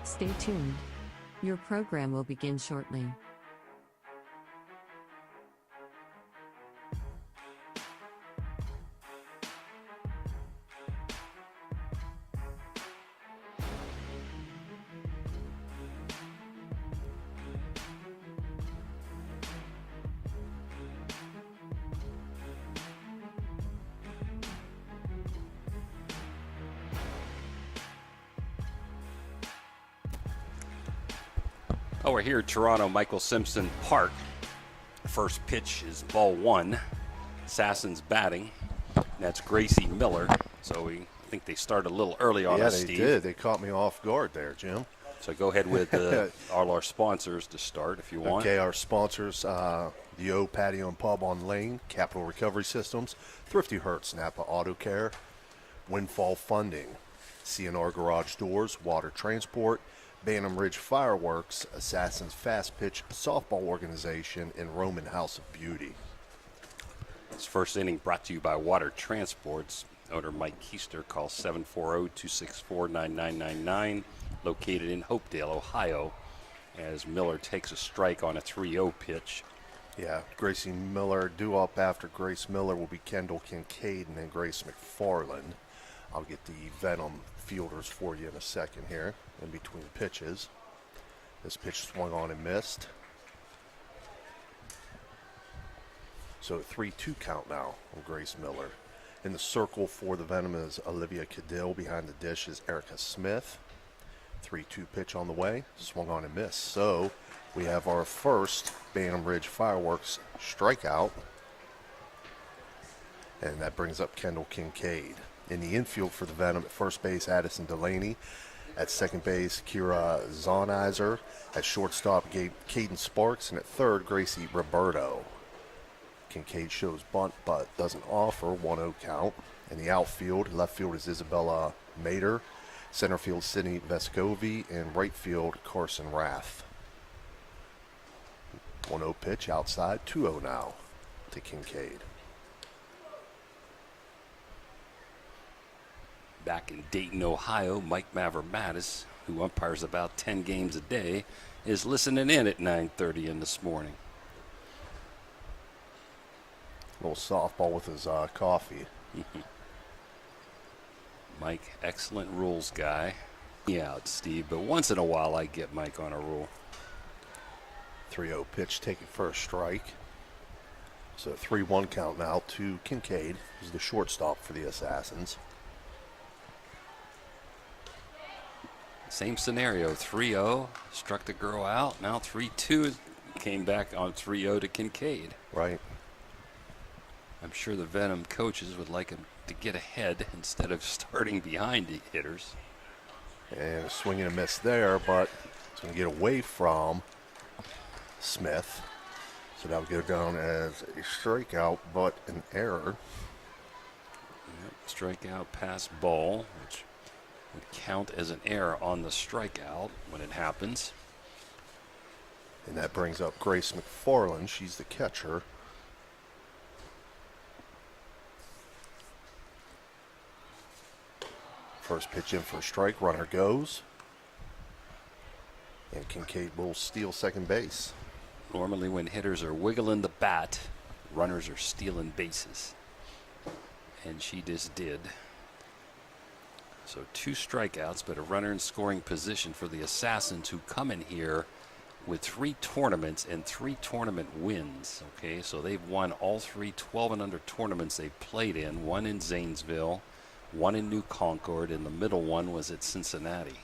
Stay tuned. Your program will begin shortly. Oh, we're here at Toronto Michael Simpson Park. First pitch is ball one. Assassin's batting. That's Gracie Miller. So I think they started a little early on us, Steve. Yeah, they did. They caught me off guard there, Jim. So go ahead with all our sponsors to start if you want. Okay, our sponsors, the O Patio and Pub on Lane, Capital Recovery Systems, Thrifty Hertz, Napa Auto Care, Windfall Funding, CNR Garage Doors, Water Transport, Bantam Ridge Fireworks, Assassin's Fast Pitch Softball Organization, and Roman House of Beauty. This first inning brought to you by Water Transports. Owner Mike Keister calls 740-264-9999, located in Hopedale, Ohio, as Miller takes a strike on a 3-0 pitch. Yeah, Gracie Miller, due up after Grace Miller will be Kendall Kincaid and then Grace McFarland. I'll get the Venom fielders for you in a second here, in between pitches. This pitch swung on and missed. So a 3-2 count now on Grace Miller. In the circle for the Venom is Olivia Cadill. Behind the dish is Erica Smith. 3-2 pitch on the way, swung on and missed. So we have our first Bantam Ridge Fireworks strikeout. And that brings up Kendall Kincaid. In the infield for the Venom, at first base, Addison Delaney. At second base, Kira Zonizer. At shortstop, Caden Sparks. And at third, Gracie Roberto. Kincaid shows bunt, but doesn't offer. 1-0 count. In the outfield, left field is Isabella Mater. Center field, Sydney Vescovi. And right field, Carson Rath. 1-0 pitch outside. 2-0 now to Kincaid. Back in Dayton, Ohio, Mike Mavromatis, who umpires about 10 games a day, is listening in at 9:30 in this morning. A little softball with his coffee. Mike, excellent rules guy. Yeah, Steve, but once in a while I get Mike on a rule. 3-0 pitch taken for a strike. So 3-1 count now to Kincaid, who's the shortstop for the Assassins. Same scenario, 3-0, struck the girl out. Now 3-2, came back on 3-0 to Kincaid. Right. I'm sure the Venom coaches would like him to get ahead instead of starting behind the hitters. And a swing and a miss there, but it's going to get away from Smith. So that'll go down as a strikeout, but an error. Yep, strikeout, pass, ball, which would count as an error on the strikeout when it happens. And that brings up Grace McFarland. She's the catcher. First pitch in for a strike. Runner goes. And Kincaid will steal second base. Normally when hitters are wiggling the bat, runners are stealing bases. And she just did. So 2 strikeouts, but a runner in scoring position for the Assassins, who come in here with 3 tournaments and 3 tournament wins. Okay, so they've won all 3 12 and under tournaments they played in. 1 in Zanesville, 1 in New Concord, and the middle one was at Cincinnati.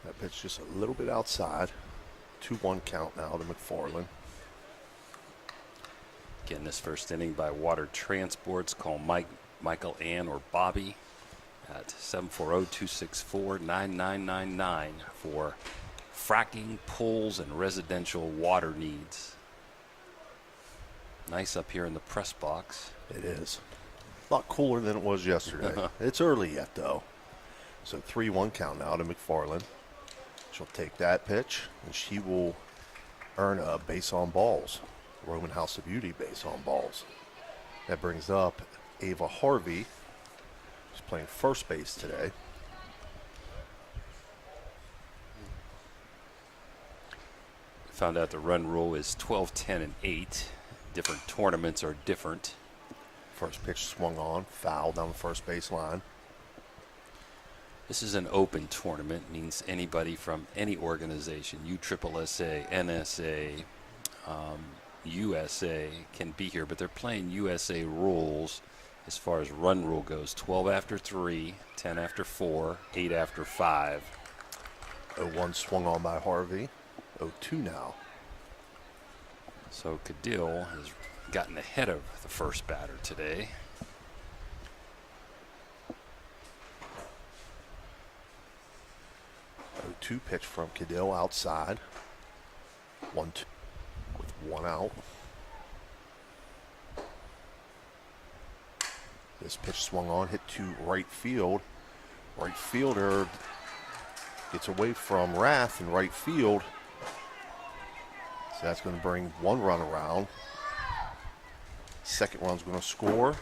That pitch just a little bit outside. 2-1 count now to McFarland. Again, this first inning by Water Transports. Call Michael, Ann, or Bobby at 740-264-9999 for fracking, pools, and residential water needs. Nice up here in the press box. It is. A lot cooler than it was yesterday. It's early yet, though. So 3-1 count now to McFarland. She'll take that pitch, and she will earn a base on balls. Roman House of Beauty base on balls. That brings up Ava Harvey, He's playing first base today. Found out the run rule is 12, 10, and 8. Different tournaments are different. First pitch swung on, foul down the first base line. This is an open tournament, means anybody from any organization, USSSA, NSA, USA, can be here, but they're playing USA rules as far as run rule goes. 12 after 3, 10 after 4, 8 after 5. 0-1 swung on by Harvey. 0-2 now. So Cadill has gotten ahead of the first batter today. Two pitch from Cadill outside. 1-2 with 1 out. This pitch swung on, hit to right field. Right fielder gets away from Rath in right field. So that's going to bring 1 run around. Second run's going to score.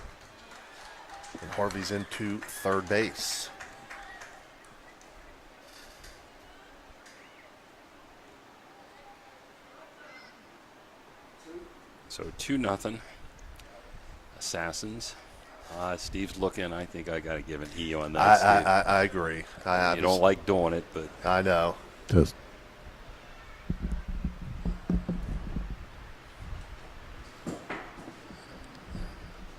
And Harvey's into third base. So 2-0. Assassins. Steve's looking. I think I got to give an E on that. Steve. I agree. You don't like doing it, but I know. Just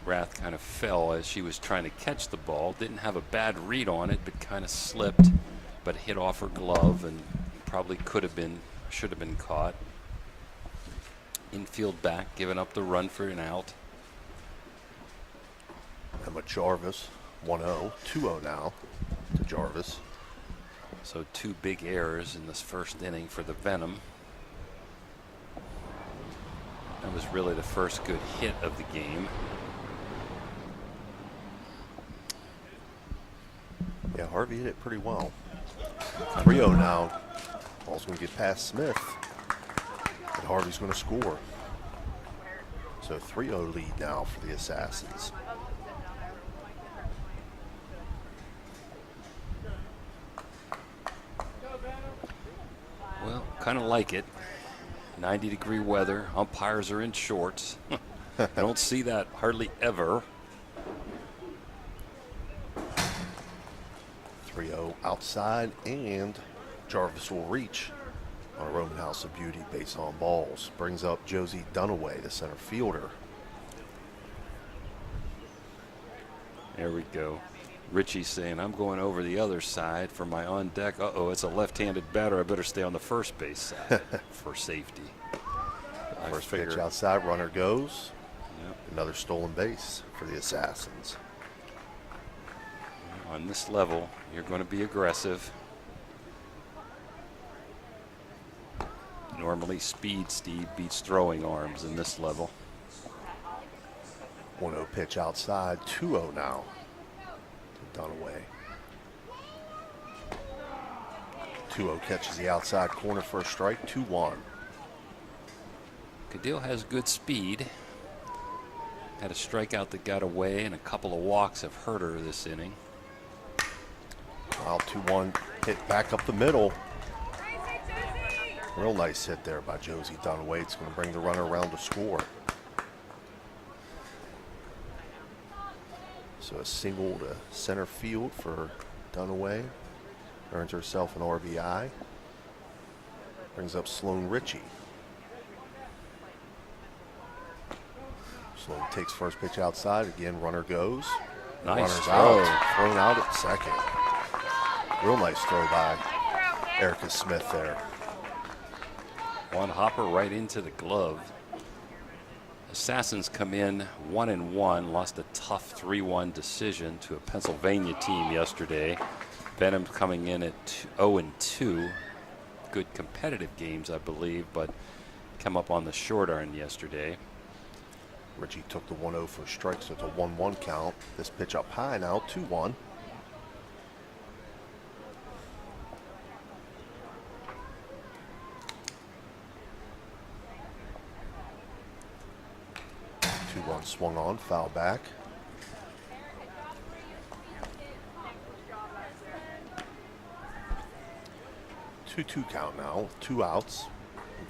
Rath kind of fell as she was trying to catch the ball. Didn't have a bad read on it, but kind of slipped, but hit off her glove and probably should have been caught. Infield back, giving up the run for an out. Emma Jarvis, 1-0, 2-0 now to Jarvis. So 2 big errors in this first inning for the Venom. That was really the first good hit of the game. Yeah, Harvey hit it pretty well. 3-0 now. Ball's going to get past Smith. And Harvey's going to score. So 3-0 lead now for the Assassins. Well, kind of like it. 90-degree weather. Umpires are in shorts. I don't see that hardly ever. 3-0 outside, and Jarvis will reach on a Roman House of Beauty base on balls. Brings up Josie Dunaway, the center fielder. There we go. Richie saying, I'm going over the other side for my on deck. Uh-oh, it's a left-handed batter. I better stay on the first base side for safety. First pitch outside, runner goes. Yep. Another stolen base for the Assassins. On this level, you're going to be aggressive. Normally speed, Steve, beats throwing arms in this level. 1-0 pitch outside, 2-0 now to Dunaway. 2-0 catches the outside corner for a strike, 2-1. Cadill has good speed. Had a strikeout that got away, and a couple of walks have hurt her this inning. Wow, 2-1 hit back up the middle. Real nice hit there by Josie Dunaway. It's going to bring the runner around to score. So a single to center field for Dunaway. Earns herself an RBI. Brings up Sloan Ritchie. Sloan takes first pitch outside. Again, runner goes. Nice Runner's throw. out. Thrown out at second. Real nice throw by Erica Smith there. One hopper right into the glove. Assassins come in 1-1, lost a tough 3-1 decision to a Pennsylvania team yesterday. Venom coming in at 0-2. Good competitive games, I believe, but come up on the short iron yesterday. Ritchie took the 1-0 for a strike, so it's a 1-1 count. This pitch up high now, 2-1. Swung on, foul back. 2-2 count now, with 2 outs.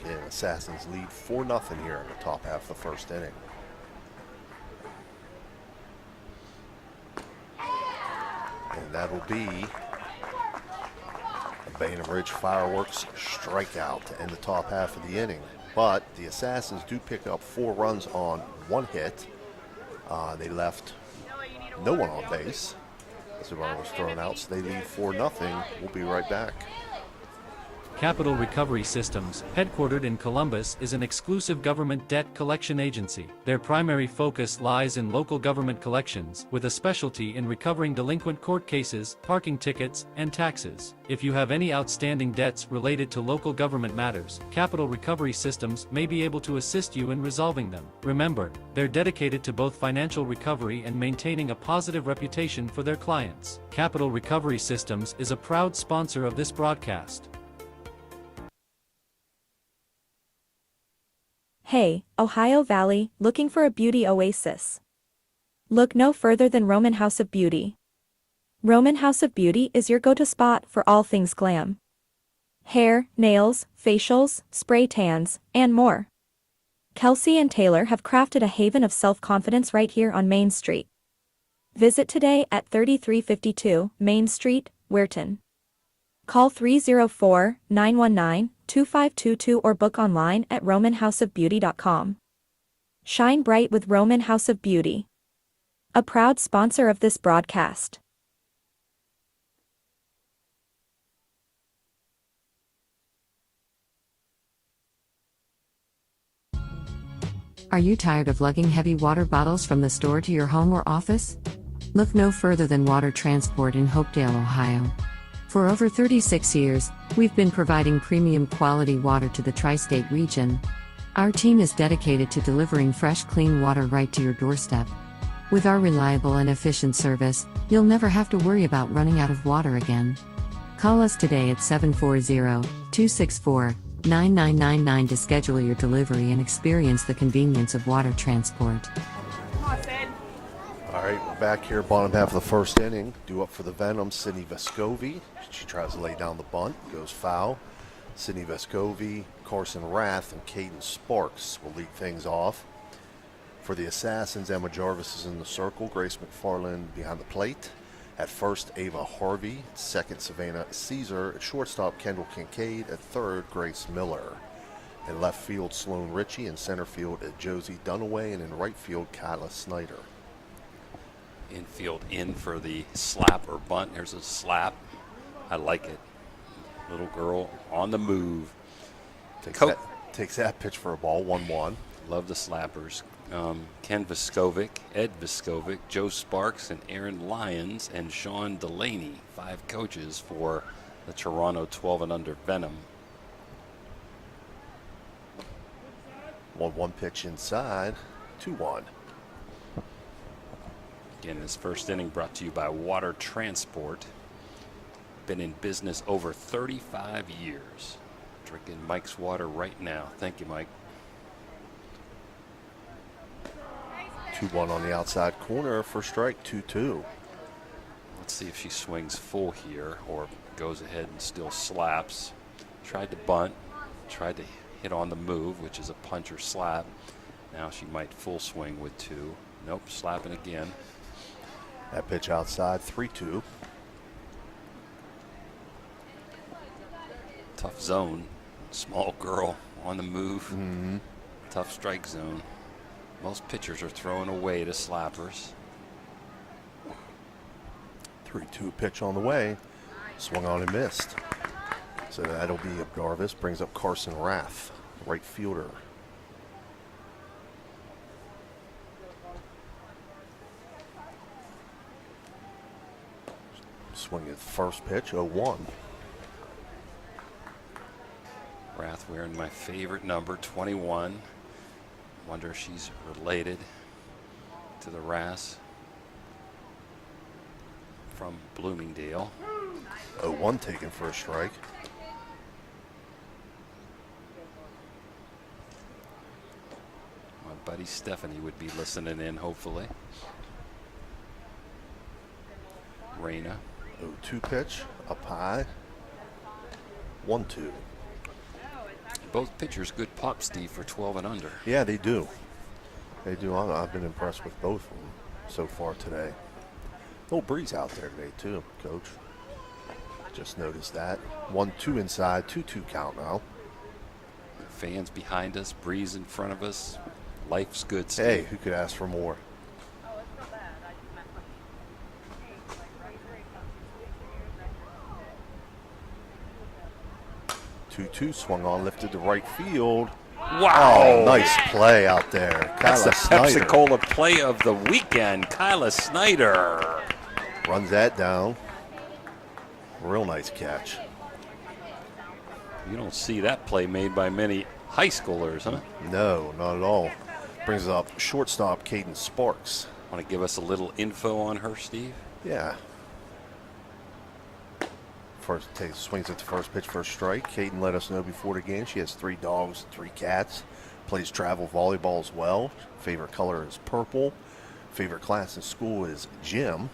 Again, Assassins lead 4-0 here in the top half of the first inning. And that'll be a Bainham Ridge Fireworks strikeout to end the top half of the inning. But the Assassins do pick up 4 runs on 1 hit. They left no one on base as the runner was thrown out, so they lead 4-0. We'll be right back. Capital Recovery Systems, headquartered in Columbus, is an exclusive government debt collection agency. Their primary focus lies in local government collections, with a specialty in recovering delinquent court cases, parking tickets, and taxes. If you have any outstanding debts related to local government matters, Capital Recovery Systems may be able to assist you in resolving them. Remember, they're dedicated to both financial recovery and maintaining a positive reputation for their clients. Capital Recovery Systems is a proud sponsor of this broadcast. Hey, Ohio Valley, looking for a beauty oasis? Look no further than Roman House of Beauty. Roman House of Beauty is your go-to spot for all things glam. Hair, nails, facials, spray tans, and more. Kelsey and Taylor have crafted a haven of self-confidence right here on Main Street. Visit today at 3352 Main Street, Weirton. Call 304-919-2522 or book online at romanhouseofbeauty.com. Shine bright with Roman House of Beauty. A proud sponsor of this broadcast. Are you tired of lugging heavy water bottles from the store to your home or office? Look no further than Water Transport in Hopedale, Ohio. For over 36 years, we've been providing premium quality water to the tri-state region. Our team is dedicated to delivering fresh, clean water right to your doorstep. With our reliable and efficient service, you'll never have to worry about running out of water again. Call us today at 740-264-9999 to schedule your delivery and experience the convenience of water transport. All right, we're back here, bottom half of the first inning. Due up for the Venom, Sydney Vescovi. She tries to lay down the bunt, goes foul. Sydney Vescovi, Carson Rath, and Caden Sparks will lead things off. For the Assassins, Emma Jarvis is in the circle. Grace McFarland behind the plate. At first, Ava Harvey. Second, Savannah Caesar. At shortstop, Kendall Kincaid. At third, Grace Miller. In left field, Sloan Ritchie. In center field, Josie Dunaway. And in right field, Kyla Snyder. Infield in for the slap or bunt. There's a slap. I like it. Little girl on the move. Takes that pitch for a ball, 1-1. Love the slappers. Ken Viskovic, Ed Viskovic, Joe Sparks, and Aaron Lyons, and Sean Delaney, 5 coaches for the Toronto 12 and under Venom. 1-1 pitch inside, 2-1. Again, this first inning brought to you by Water Transport. Been in business over 35 years. Drinking Mike's water right now. Thank you, Mike. 2-1 on the outside corner for strike, 2-2. Let's see if she swings full here or goes ahead and still slaps. Tried to bunt, tried to hit on the move, which is a punch or slap. Now she might full swing with 2. Nope, slapping again. That pitch outside, 3-2. Tough zone. Small girl on the move. Mm-hmm. Tough strike zone. Most pitchers are throwing away to slappers. 3-2 pitch on the way. Swung on and missed. So that'll be Jarvis. Brings up Carson Rath, right fielder. Swing at first pitch, 0-1. Rath wearing my favorite number, 21. Wonder if she's related to the Rass from Bloomingdale. 0-1 taken for a strike. My buddy Stephanie would be listening in, hopefully. Raina. 0-2 pitch, up high. 1-2. Both pitchers good pop, Steve, for 12 and under. Yeah, they do. They do. I've been impressed with both of them so far today. Little breeze out there today, too, Coach. Just noticed that. 1-2 inside, 2-2 count now. Fans behind us, breeze in front of us. Life's good, Steve. Hey, who could ask for more? 2-2 swung on, lifted to right field. Wow. Oh, nice play out there. That's the Kyla Snyder Pepsi-Cola play of the weekend. Kyla Snyder. runs that down. Real nice catch. You don't see that play made by many high schoolers, huh? No, not at all. Brings up shortstop Caden Sparks. Want to give us a little info on her, Steve? Yeah. First swings at the first pitch for a strike. Caden let us know before the game she has 3 dogs, 3 cats. Plays travel volleyball as well. Favorite color is purple. Favorite class in school is gym.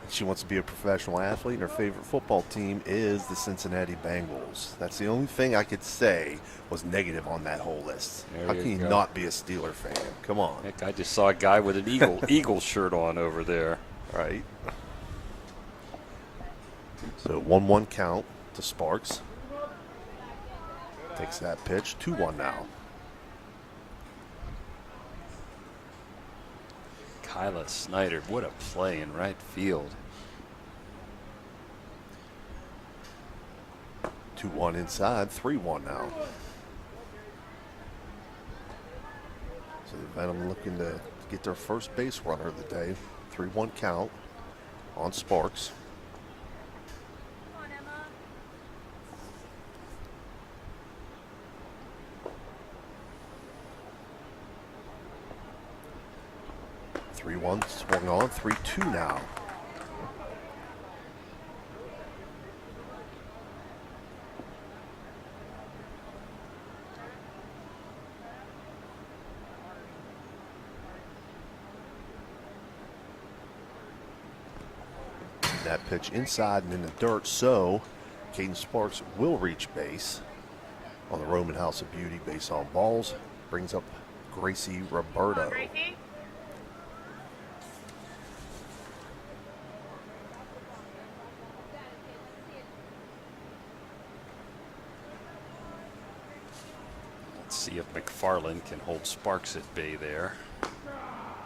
She wants to be a professional athlete, and her favorite football team is the Cincinnati Bengals. That's the only thing I could say was negative on that whole list. There How you can you go. not be a Steeler fan? Come on. Heck, I just saw a guy with an Eagle shirt on over there. Right. So 1-1 count to Sparks. Takes that pitch. 2-1 now. Kyla Snyder, what a play in right field. 2-1 inside. 3-1 now. So the Venom looking to get their first base runner of the day. 3-1 count on Sparks. One swung on, 3-2 now. That pitch inside and in the dirt, so Caden Sparks will reach base on the Roman House of Beauty base on balls. Brings up Gracie Roberto. See if McFarland can hold Sparks at bay there.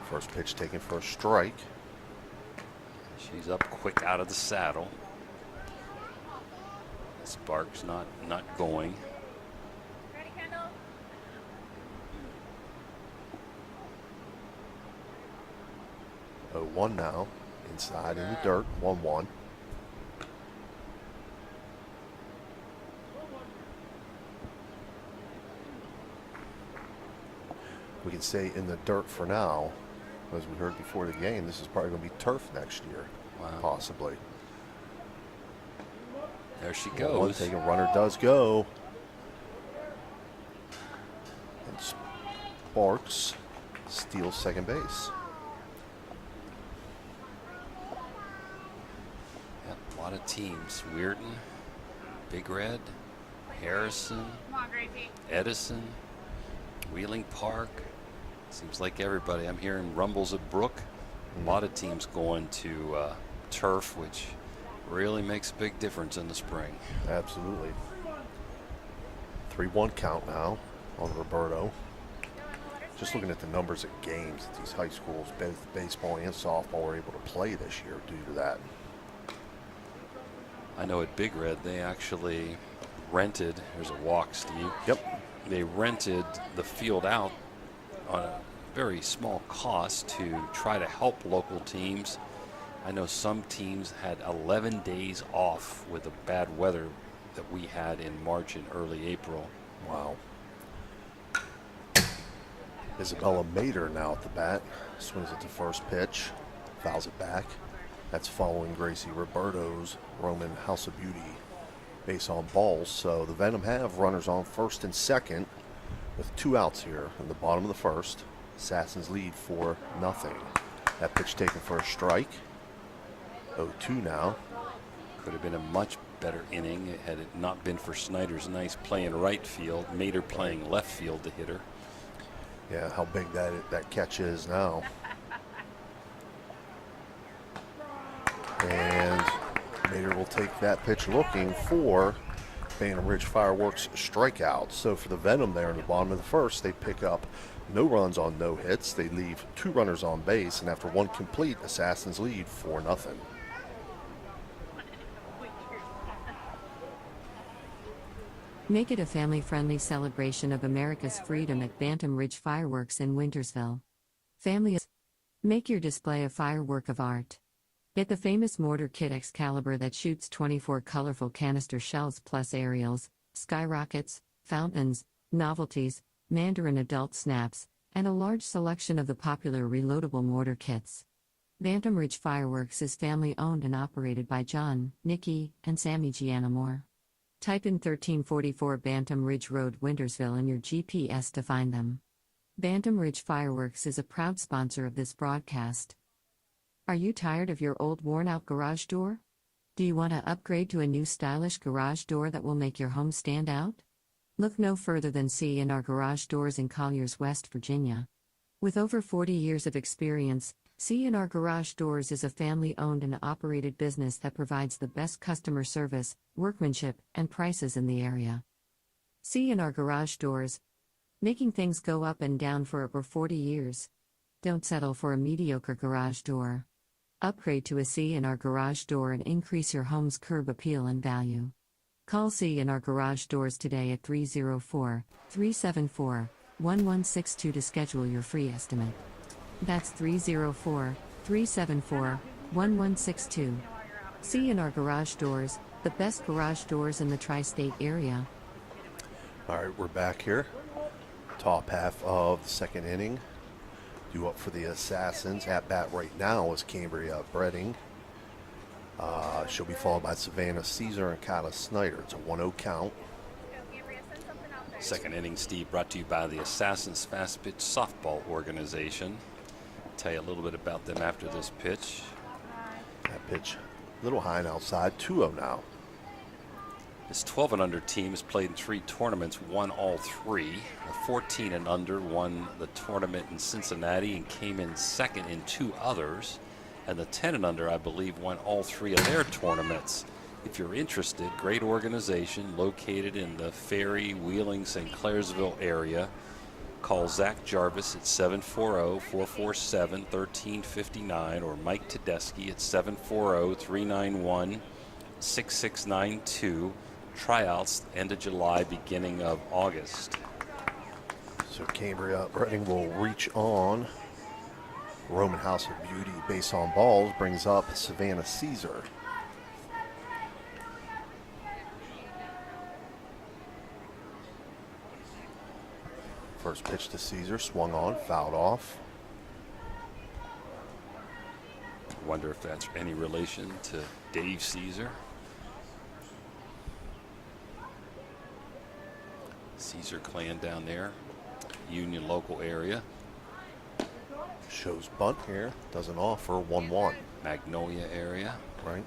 First pitch taken for a strike. She's up quick out of the saddle. Sparks not going. Ready, Kendall? 0-1 now. Inside in the dirt. 1-1. We can say in the dirt for now. As we heard before the game, this is probably going to be turf next year. Wow. Possibly. There she One goes. taking runner does go. And Sparks steals second base. Yep, a lot of teams. Weirton, Big Red, Harrison, Come on, Gracie. Edison, Wheeling Park. Seems like everybody. I'm hearing rumbles at Brook. A lot of teams going to turf, which really makes a big difference in the spring. Absolutely. 3-1 count now on Roberto. Just looking at the numbers of games that these high schools, both baseball and softball, are able to play this year due to that. I know at Big Red they actually rented. Here's a walk, Steve. Yep. They rented the field out on a very small cost to try to help local teams. I know some teams had 11 days off with the bad weather that we had in March and early April. Wow. Isabella Mater now at the bat. Swings at the first pitch. Fouls it back. That's following Gracie Roberto's Roman House of Beauty base on balls. So the Venom have runners on first and second with 2 outs here in the bottom of the first. Assassins lead 4-0. That pitch taken for a strike. 0-2 now. Could have been a much better inning had it not been for Snyder's nice play in right field. Mater playing left field to hit her. Yeah, how big that catch is now. And Mater will take that pitch looking for Phantom Ridge Fireworks strikeout. So for the Venom there in the bottom of the first, they pick up no runs on no hits. They leave 2 runners on base, and after 1 complete, Assassins lead 4-0. Make it a family-friendly celebration of America's freedom at Bantam Ridge Fireworks in Wintersville. Make your display a firework of art. Get the famous mortar kit Excalibur that shoots 24 colorful canister shells plus aerials, skyrockets, fountains, novelties, Mandarin adult snaps, and a large selection of the popular reloadable mortar kits. Bantam Ridge Fireworks is family-owned and operated by John, Nikki, and Sammy Gianamore. Type in 1344 Bantam Ridge Road, Wintersville in your GPS to find them. Bantam Ridge Fireworks is a proud sponsor of this broadcast. Are you tired of your old worn-out garage door? Do you want to upgrade to a new stylish garage door that will make your home stand out? Look no further than C&R Garage Doors in Colliers, West Virginia. With over 40 years of experience, C&R Garage Doors is a family-owned and operated business that provides the best customer service, workmanship, and prices in the area. C&R Garage Doors, making things go up and down for over 40 years. Don't settle for a mediocre garage door. Upgrade to a C&R Garage Door and increase your home's curb appeal and value. Call C&R Garage Doors today at 304-374-1162 to schedule your free estimate. That's 304-374-1162. C&R Garage Doors, the best garage doors in the tri-state area. All right, we're back here. Top half of the second inning. Due up for the Assassins. At bat right now is Cambria Bredding. She'll be followed by Savannah Caesar and Kyla Snyder. It's a 1-0 count. Second inning, Steve, brought to you by the Assassins Fast Pitch Softball Organization. Tell you a little bit about them after this pitch. That pitch a little high and outside. 2-0 now. This 12 and under team has played in 3 tournaments, won all 3. The 14 and under won the tournament in Cincinnati and came in second in 2 others. And the 10 and under, I believe, won all 3 of their tournaments. If you're interested, great organization located in the Ferry, Wheeling, St. Clairsville area. Call Zach Jarvis at 740-447-1359 or Mike Tedeschi at 740-391-6692. Tryouts end of July, beginning of August. So Cambria Bredding will reach on. Roman House of Beauty base on balls brings up Savannah Caesar. First pitch to Caesar, swung on, fouled off. Wonder if that's any relation to Dave Caesar. Caesar clan down there, Union local area. Shows bunt here, doesn't offer, 1-1. Magnolia area. Right.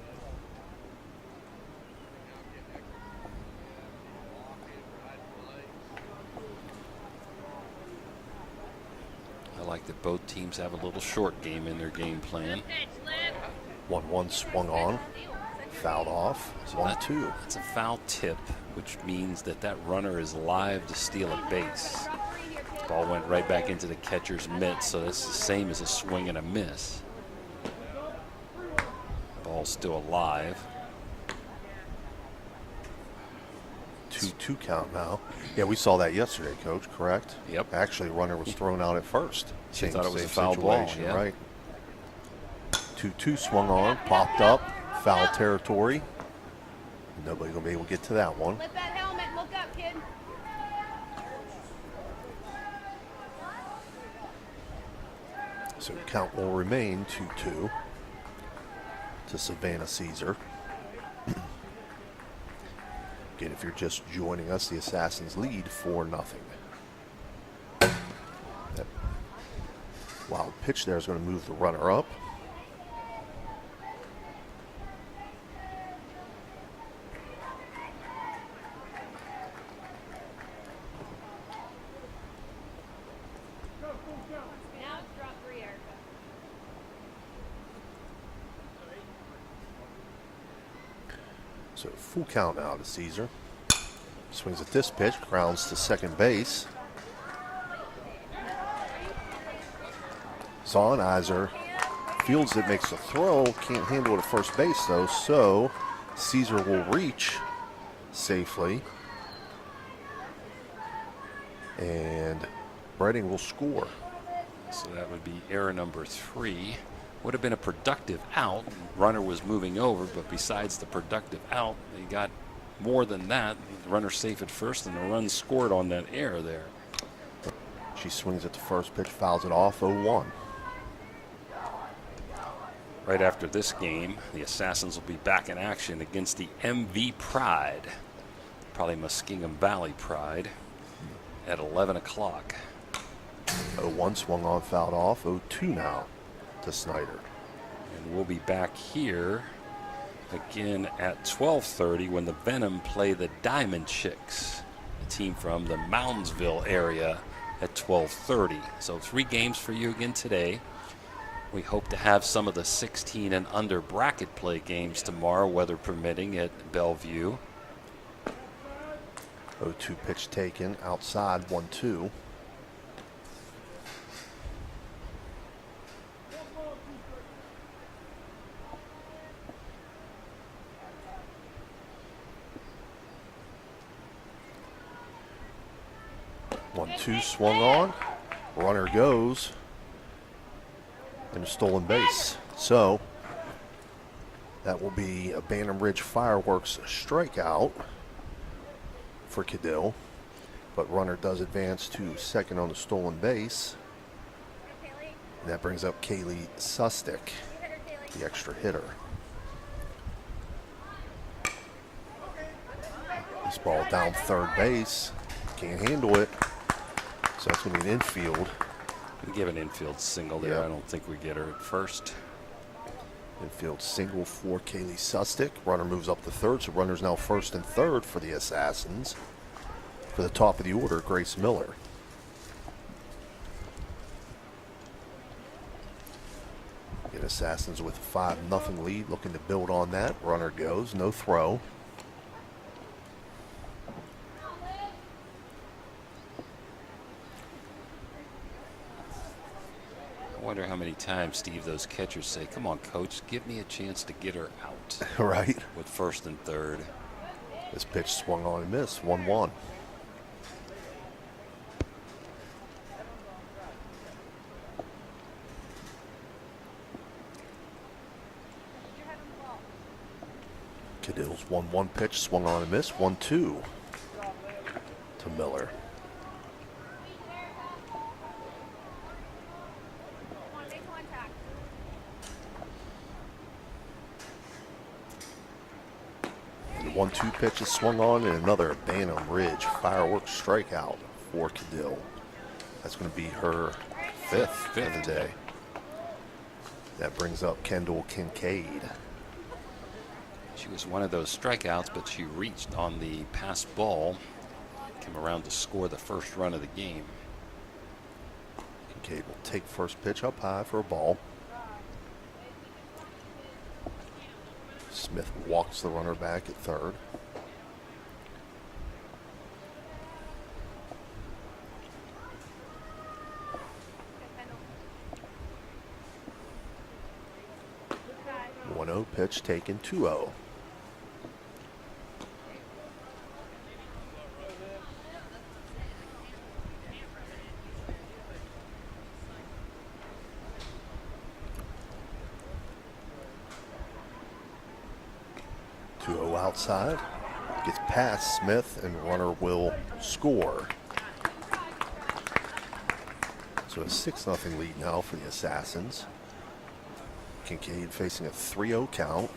I like that both teams have a little short game in their game plan. 1-1 swung on, fouled off, So 1-2. That's a foul tip, which means that that runner is live to steal a base. Ball went right back into the catcher's mitt, so that's the same as a swing and a miss. Ball's still alive. 2-2 count now. Yeah, we saw that yesterday, Coach, correct? Yep. Actually, runner was thrown out at first. She thought it was a foul ball, yeah. Right. 2-2 swung on, popped up, foul territory. Nobody going to be able to get to that one. Lift that helmet and look up, kid. So count will remain 2-2 to Savannah Caesar. Again, if you're just joining us, the Assassins lead 4-0. That wild pitch there is going to move the runner up. Now it's drop 3, Erica. So full count now to Caesar. Swings at this pitch, grounds to second base. Zonizer fields it, makes a throw, can't handle it at first base though, so Caesar will reach safely. And Bredding will score. So that would be error number 3. Would have been a productive out. Runner was moving over, but besides the productive out, they got more than that. The runner safe at first, and the run scored on that error there. She swings at the first pitch, fouls it off, 0-1. Right after this game, the Assassins will be back in action against the MV Pride, probably Muskingum Valley Pride, at 11 o'clock. 0-1 swung on, fouled off, 0-2 now to Snyder. And we'll be back here again at 12:30 when the Venom play the Diamond Chicks, a team from the Moundsville area, at 12:30. So 3 games for you again today. We hope to have some of the 16 and under bracket play games tomorrow, weather permitting, at Bellevue. 0-2 pitch taken, outside, 1-2. One-two swung on, runner goes, and a stolen base. So that will be a Bantam Ridge Fireworks strikeout for Cadill, but runner does advance to second on the stolen base, and that brings up Kaylee Sustick, the extra hitter. This ball down third base, can't handle it, so that's going to be an infield. We give an infield single there. Yep. I don't think we get her at first. Infield single for Kaylee Sustick. Runner moves up to third, so runner's now first and third for the Assassins. For the top of the order, Grace Miller. Again, Assassins with a 5-0 lead, looking to build on that. Runner goes, no throw. I wonder how many times, Steve, those catchers say, come on, coach, give me a chance to get her out Right. with first and third. This pitch swung on and missed, 1-1. Cadill's 1-1 pitch, swung on and missed, 1-2 to Miller. Come on, make contact. The 1-2 pitch is swung on, and another Bantam Ridge Fireworks strikeout for Cadill. That's going to be her fifth of the day. That brings up Kendall Kincaid. She was one of those strikeouts, but she reached on the pass ball, came around to score the first run of the game. Kincaid will take first pitch up high for a ball. Smith walks the runner back at third. Kendall. 1-0 pitch taken, 2-0. Outside, gets past Smith, and runner will score. So a 6-0 lead now for the Assassins. Kincaid facing a 3-0 count.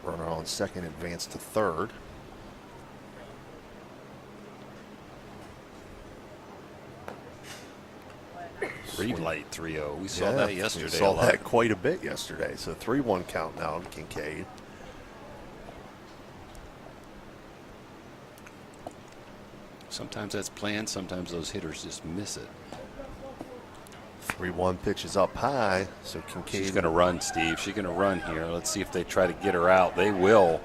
Runner on second, advanced to third. Green light 3-0. We saw that yesterday. We saw a lot. that quite a bit yesterday. So 3-1 count now to Kincaid. Sometimes that's planned, sometimes those hitters just miss it. 3-1 pitch is up high, so Kincaid. She's going to run, Steve. She's going to run here. Let's see if they try to get her out. They will.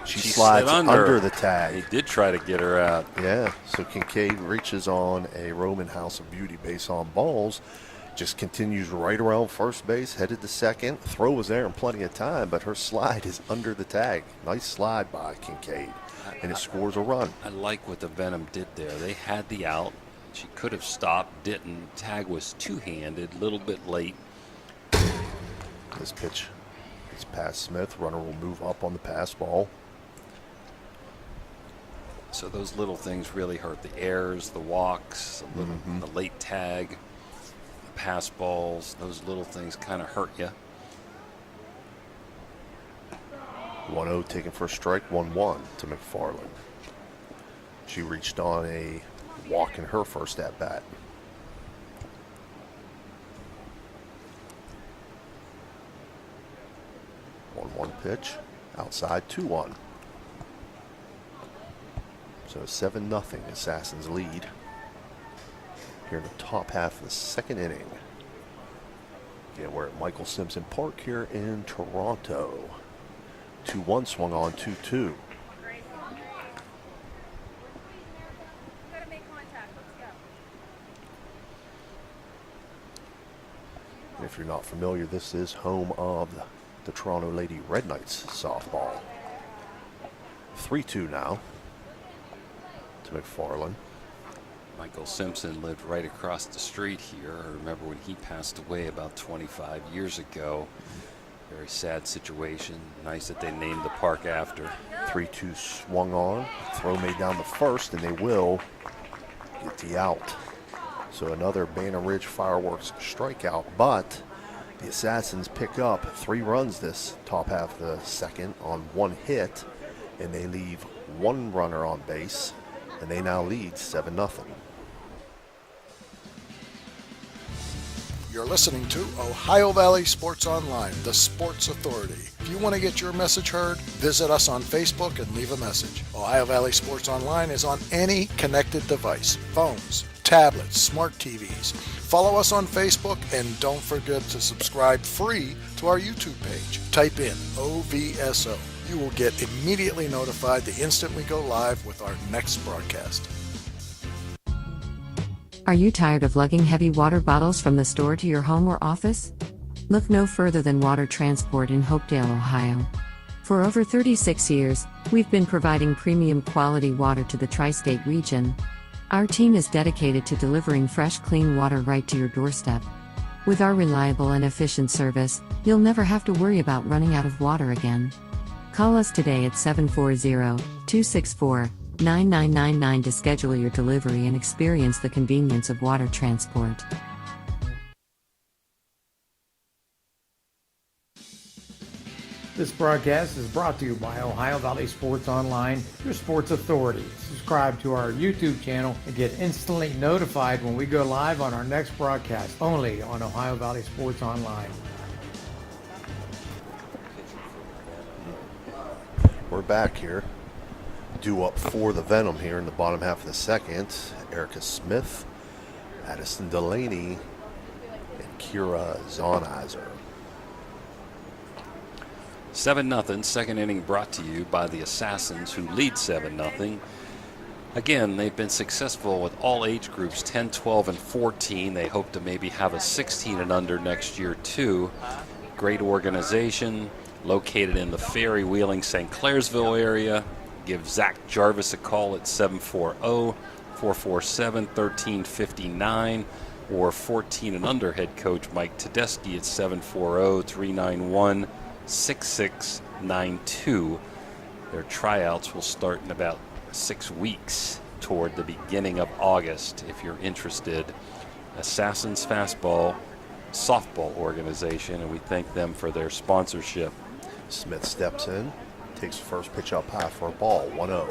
She slides slid under the tag. They did try to get her out. Yeah, so Kincaid reaches on a Roman House of Beauty base on balls. Just continues right around first base, headed to second. Throw was there in plenty of time, but her slide is under the tag. Nice slide by Kincaid, and it scores a run. I like what the Venom did there. They had the out. She could have stopped, didn't. Tag was two-handed, a little bit late. This pitch is past Smith. Runner will move up on the pass ball. So those little things really hurt. The errors, the walks, the late tag, the pass balls, those little things kind of hurt you. 1-0 taken for a strike, 1-1 to McFarland. She reached on a walk in her first at bat. One pitch, outside 2-1. So 7-0 Assassins lead here in the top half of the second inning. Again, we're at Michael Simpson Park here in Toronto. 2-1 swung on 2-2. Gotta make contact. Let's go. And if you're not familiar, this is home of the Toronto Lady Red Knights softball. 3-2 now to McFarland. Michael Simpson lived right across the street here. I remember when he passed away about 25 years ago. Very sad situation. Nice that they named the park after. 3-2 swung on. Throw made down the first, and they will get the out. So another Banner Ridge Fireworks strikeout, but the Assassins pick up 3 runs this top half of the second on 1 hit, and they leave 1 runner on base, and they now lead 7-0. You're listening to Ohio Valley Sports Online, the sports authority. If you want to get your message heard, visit us on Facebook and leave a message. Ohio Valley Sports Online is on any connected device, phones, tablets, smart TVs. Follow us on Facebook and don't forget to subscribe free to our YouTube page. Type in OVSO. You will get immediately notified the instant we go live with our next broadcast. Are you tired of lugging heavy water bottles from the store to your home or office? Look no further than Water Transport in Hopedale, Ohio. For over 36 years, we've been providing premium quality water to the tri-state region. Our team is dedicated to delivering fresh, clean water right to your doorstep. With our reliable and efficient service, you'll never have to worry about running out of water again. Call us today at 740-264-9999 to schedule your delivery and experience the convenience of water transport. This broadcast is brought to you by Ohio Valley Sports Online, your sports authority. Subscribe to our YouTube channel and get instantly notified when we go live on our next broadcast, only on Ohio Valley Sports Online. We're back here. Due up for the Venom here in the bottom half of the second. Erica Smith, Addison Delaney, and Kira Zonizer. 7-0, second inning brought to you by the Assassins, who lead 7-0. Again, they've been successful with all age groups, 10, 12, and 14. They hope to maybe have a 16 and under next year, too. Great organization, located in the Ferry, Wheeling, St. Clairsville area. Give Zach Jarvis a call at 740-447-1359, or 14 and under head coach Mike Tedeschi at 740-391-6692. Their tryouts will start in about 6 weeks toward the beginning of August if you're interested. Assassins Fastball Softball Organization, and we thank them for their sponsorship. Smith steps in, takes the first pitch up high for a ball, 1-0.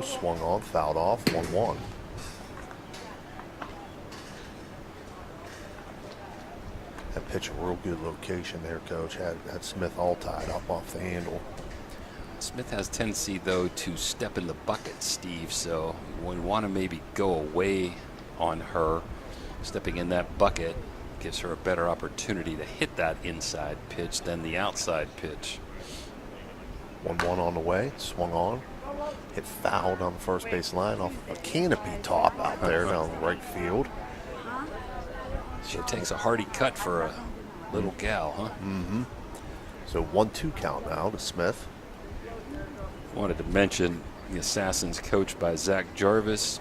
Swung on, fouled off, 1-1. That pitch a real good location there, Coach. Had Smith all tied up off the handle. Smith has tendency, though, to step in the bucket, Steve, so we want to maybe go away on her. Stepping in that bucket gives her a better opportunity to hit that inside pitch than the outside pitch. 1-1 on the way, swung on. Hit fouled on the first base line off a canopy top out there down the right field. She takes a hearty cut for a little gal, huh? Mm-hmm. So 1-2 count now to Smith. Wanted to mention the Assassins coached by Zach Jarvis,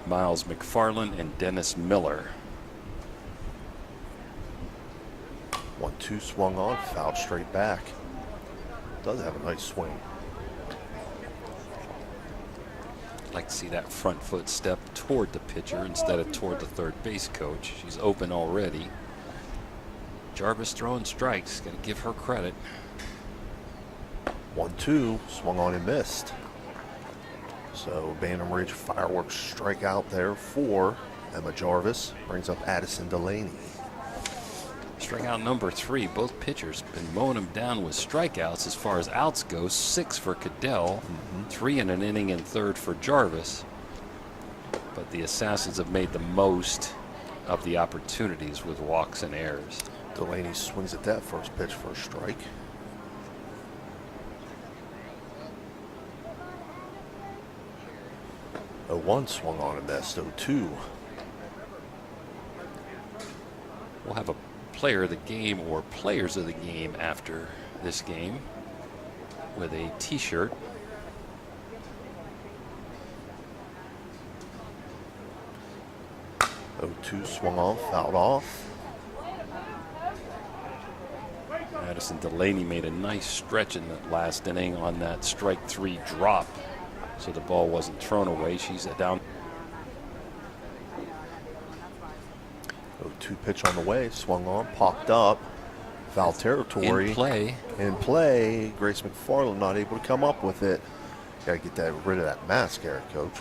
Miles McFarland, and Dennis Miller. 1-2 swung on, fouled straight back. Does have a nice swing. I'd like to see that front foot step toward the pitcher instead of toward the third base coach. She's open already. Jarvis throwing strikes, got to give her credit. 1-2, swung on and missed. So Bantam Ridge fireworks strikeout there for Emma Jarvis. Brings up Addison Delaney. Strikeout number 3. Both pitchers been mowing them down with strikeouts as far as outs go. 6 for Cadell, 3 in an inning and third for Jarvis. But the Assassins have made the most of the opportunities with walks and errors. Delaney swings at that first pitch for a strike. A 1 swung on and missed. 0-2. We'll have a player of the game or players of the game after this game with a t-shirt. Two swung on, fouled off. Addison Delaney made a nice stretch in the last inning on that strike 3 drop, so the ball wasn't thrown away. She's down. 0-2 pitch on the way, swung on, popped up, foul territory. In play, Grace McFarland not able to come up with it. Got to get rid of that mask there, Coach.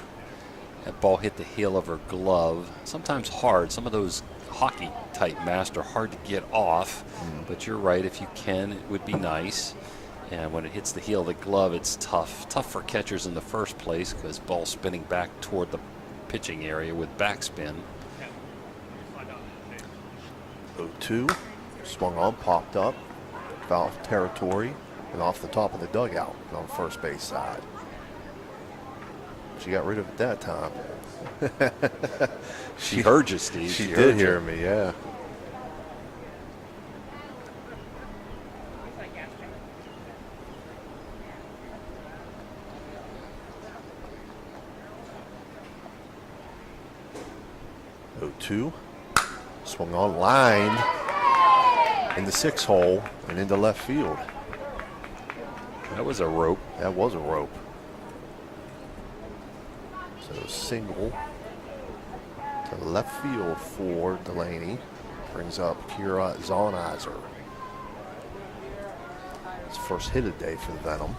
That ball hit the heel of her glove. Sometimes hard. Some of those hockey type masks are hard to get off, but you're right. If you can, it would be nice. And when it hits the heel of the glove, it's tough. Tough for catchers in the first place because ball spinning back toward the pitching area with backspin. 0-2, swung on, popped up, foul territory, and off the top of the dugout on the first base side. She got rid of it that time. She heard you, Steve. She did hear me, yeah. Two, swung on, line in the 6 hole and into left field. That was a rope. That was a rope. So single to left field for Delaney. Brings up Kira Zonizer. It's first hit of the day for the Venom.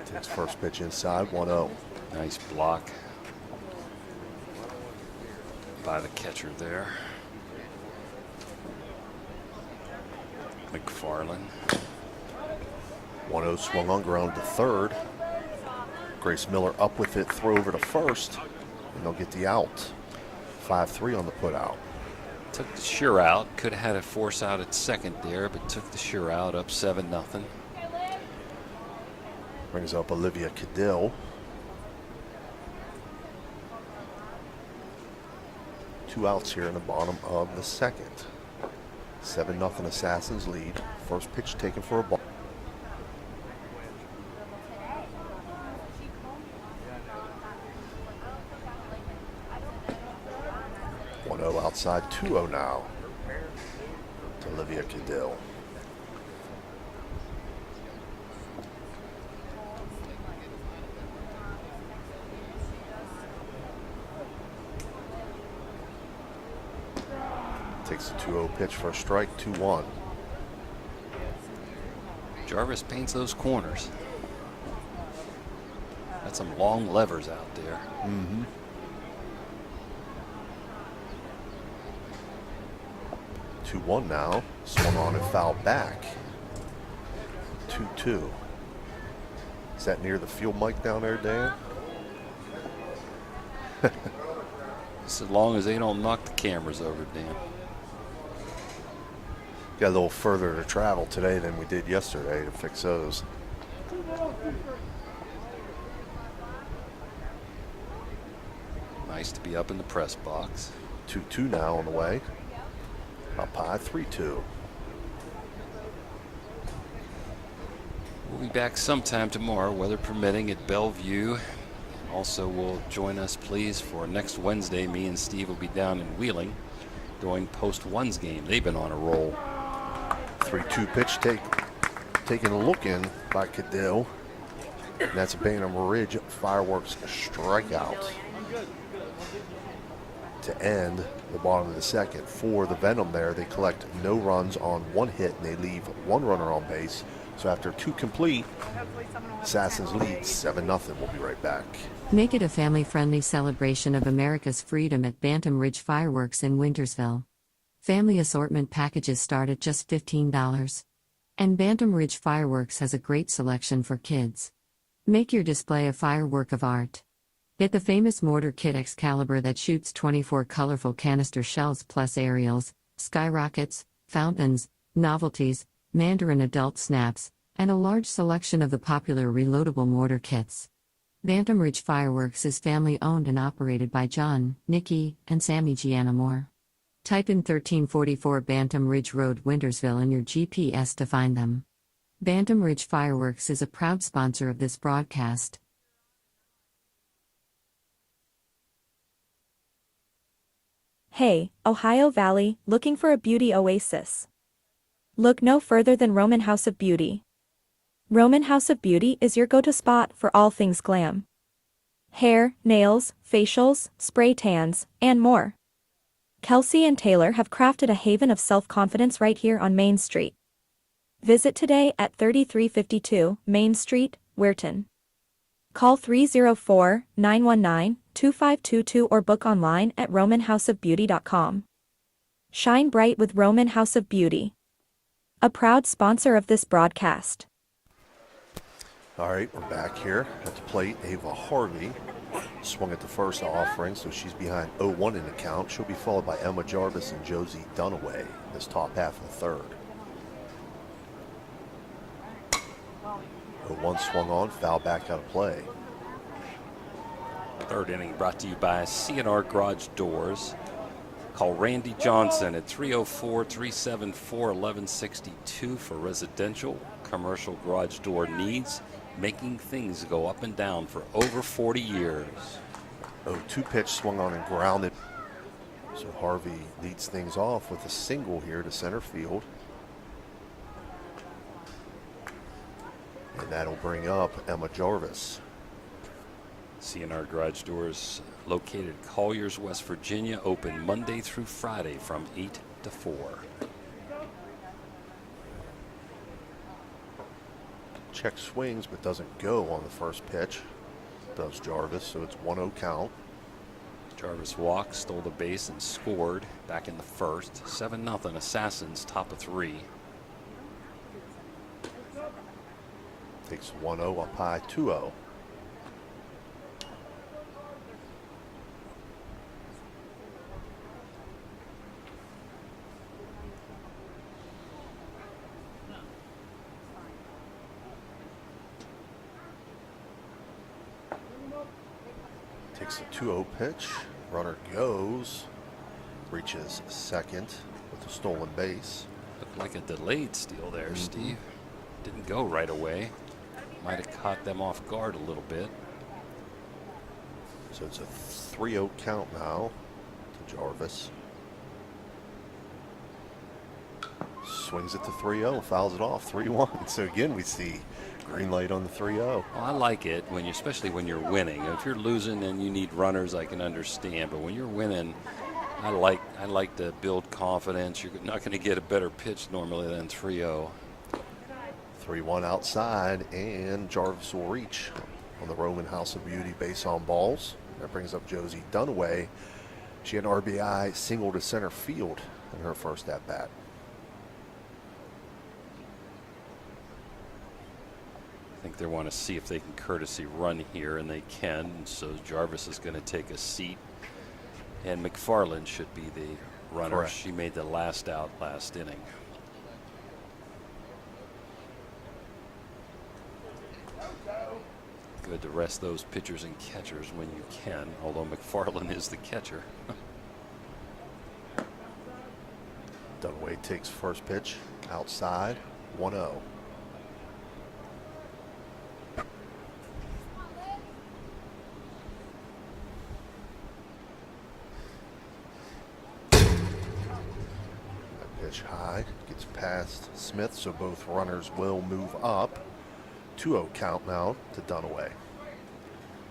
Takes first pitch inside, 1-0. Nice block by the catcher there. McFarland. 1-0 swung on, ground to third. Grace Miller up with it, throw over to first, and they'll get the out. 5-3 on the put out. Took the sure out. Could have had a force out at second there, but took the sure out, up 7-0. Brings up Olivia Cadill. 2 outs here in the bottom of the second. 7-0 Assassins lead. First pitch taken for a ball. Outside, 2-0 now to Olivia Cadill. Takes a 2-0 pitch for a strike, 2-1. Jarvis paints those corners. Got some long levers out there. 2-1 now. Swung on and fouled back. 2-2. Is that near the field mic down there, Dan? Just as long as they don't knock the cameras over, Dan. Got a little further to travel today than we did yesterday to fix those. Nice to be up in the press box. 2-2 now on the way. Up high, 3-2. We'll be back sometime tomorrow, weather permitting, at Bellevue. Also, will join us, please, for next Wednesday. Me and Steve will be down in Wheeling doing post-ones game. They've been on a roll. 3-2 pitch taking a look in by Cadell. And that's a Bantam Ridge Fireworks strikeout to end the bottom of the second. For the Venom there, they collect no runs on one hit and they leave one runner on base. So after 2 complete, Assassins lead 7-0. We'll be right back. Make it a family-friendly celebration of America's freedom at Bantam Ridge Fireworks in Wintersville. Family assortment packages start at just $15. And Bantam Ridge Fireworks has a great selection for kids. Make your display a firework of art. Get the famous mortar kit Excalibur that shoots 24 colorful canister shells plus aerials, skyrockets, fountains, novelties, Mandarin adult snaps, and a large selection of the popular reloadable mortar kits. Bantam Ridge Fireworks is family-owned and operated by John, Nikki, and Sammy Gianamore. Type in 1344 Bantam Ridge Road, Wintersville in your GPS to find them. Bantam Ridge Fireworks is a proud sponsor of this broadcast. Hey, Ohio Valley, looking for a beauty oasis? Look no further than Roman House of Beauty. Roman House of Beauty is your go-to spot for all things glam. Hair, nails, facials, spray tans, and more. Kelsey and Taylor have crafted a haven of self-confidence right here on Main Street. Visit today at 3352 Main Street, Weirton. Call 304-919-2522 or book online at romanhouseofbeauty.com. Shine bright with Roman House of Beauty. A proud sponsor of this broadcast. All right, we're back here at the plate. Ava Harvey swung at the first offering, so she's behind 0-1 in the count. She'll be followed by Emma Jarvis and Josie Dunaway this top half of the third. 0-1 swung on, foul back out of play. Third inning brought to you by C&R Garage Doors. Call Randy Johnson at 304-374-1162 for residential, commercial garage door needs, making things go up and down for over 40 years. 0-2 pitch swung on and grounded. So Harvey leads things off with a single here to center field. And that'll bring up Emma Jarvis. C&R Garage Doors, located Colliers, West Virginia, open Monday through Friday from 8 to 4. Check swings but doesn't go on the first pitch. Does Jarvis, so it's 1-0 count. Jarvis walked, stole the base, and scored back in the first. 7-0 Assassins, top of 3. Takes 1-0 up high, 2-0. Takes a 2-0 pitch. Runner goes. Reaches second with a stolen base. Looked like a delayed steal there, Steve. Didn't go right away. Might have caught them off guard a little bit. So it's a 3-0 count now to Jarvis. Swings at the 3-0, fouls it off, 3-1. So again, we see green light on the 3-0. Well, I like it when especially when you're winning. If you're losing and you need runners, I can understand. But when you're winning, I like to build confidence. You're not going to get a better pitch normally than 3-0. 3-1 outside, and Jarvis will reach. on the Roman House of Beauty base on balls. That brings up Josie Dunaway. She had an RBI single to center field in her first at bat. I think they want to see if they can courtesy run here, and they can. So Jarvis is going to take a seat, and McFarland should be the runner. Correct. She made the last out last inning. Good to rest those pitchers and catchers when you can, although McFarland is the catcher. Dunaway takes first pitch outside, 1-0. Pitch high, gets past Smith, so both runners will move up. 2-0 count now to Dunaway.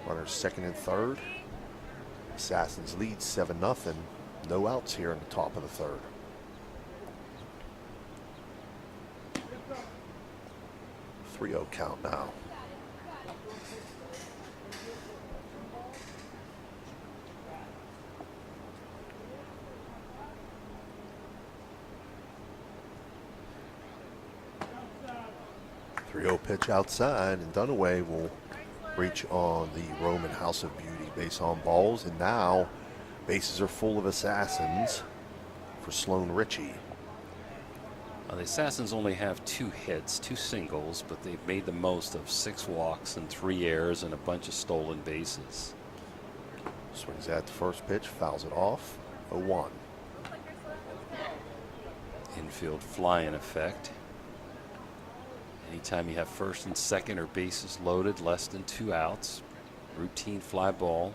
Runners second and third. Assassins lead 7-0. No outs here in the top of the third. Three-0 count now. Pitch outside, and Dunaway will reach on the Roman House of Beauty base on balls, and now bases are full of Assassins for Sloan Ritchie. The Assassins only have 2 hits, 2 singles, but they've made the most of 6 walks and 3 errors and a bunch of stolen bases. Swings at the first pitch, fouls it off, 0-1. Infield fly in effect. Anytime you have first and second or bases loaded, less than 2 outs, routine fly ball.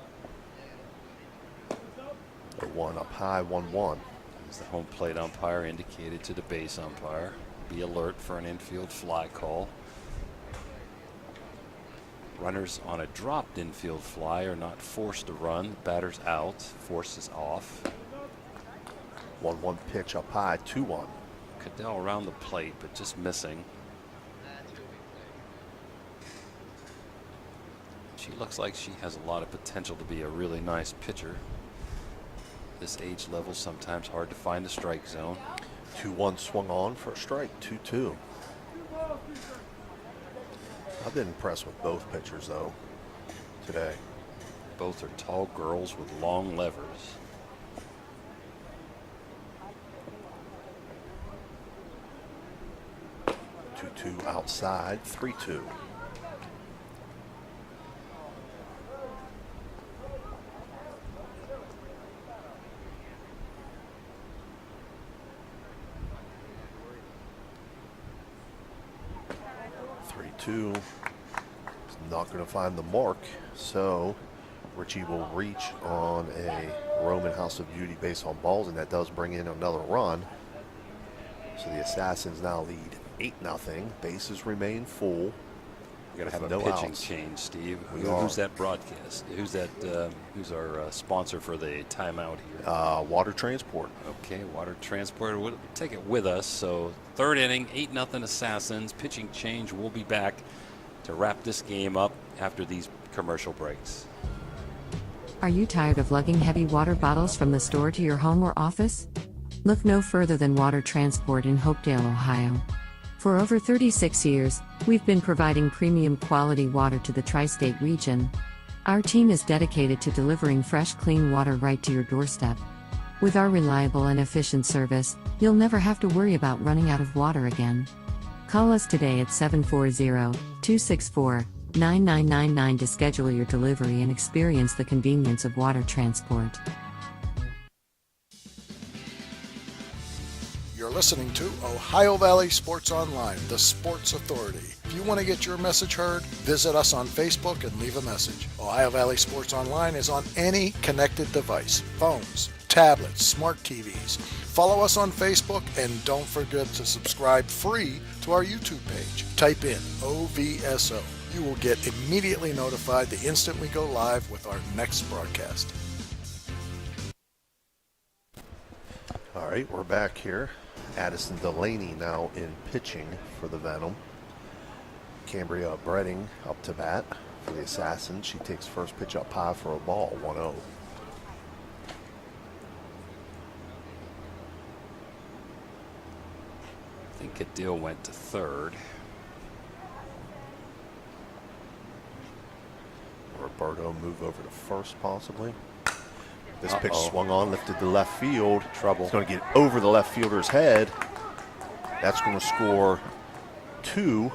0-1 up high, 1-1. As the home plate umpire indicated to the base umpire, be alert for an infield fly call. Runners on a dropped infield fly are not forced to run. The batter's out, forces off. 1-1 pitch up high, 2-1. Cadell around the plate, but just missing. She looks like she has a lot of potential to be a really nice pitcher. This age level, sometimes hard to find the strike zone. 2-1 swung on for a strike, 2-2. I've been impressed with both pitchers, though, today. Both are tall girls with long levers. Two outside, 3-2. Not going to find the mark, so Ritchie will reach on a Roman House of Beauty base on balls, and that does bring in another run. So the Assassins now lead 8-0. Bases remain full. We're going to have no a pitching outs. change, Steve. We are. Who's that broadcast? Who's that? Who's our sponsor for the timeout here? Water Transport. Okay, Water Transport. We'll take it with us. So third inning, 8-0 Assassins. Pitching change. We'll be back to wrap this game up after these commercial breaks. Are you tired of lugging heavy water bottles from the store to your home or office? Look no further than Water Transport in Hopedale, Ohio. For over 36 years, we've been providing premium quality water to the tri-state region. Our team is dedicated to delivering fresh, clean water right to your doorstep. With our reliable and efficient service, you'll never have to worry about running out of water again. Call us today at 740-264-9999 to schedule your delivery and experience the convenience of water transport. You're listening to Ohio Valley Sports Online, the sports authority. If you want to get your message heard, visit us on Facebook and leave a message. Ohio Valley Sports Online is on any connected device, phones, tablets, smart TVs. Follow us on Facebook, and don't forget to subscribe free to our YouTube page. Type in OVSO. You will get immediately notified the instant we go live with our next broadcast. All right, we're back here. Addison Delaney now in pitching for the Venom. Cambria Bredding up to bat For the Assassin, she takes first pitch up high for a ball, 1-0. I think Cadil went to third. Roberto move over to first, possibly. This pitch swung on, lifted to left field. Trouble. It's going to get over the left fielder's head. That's going to score 2.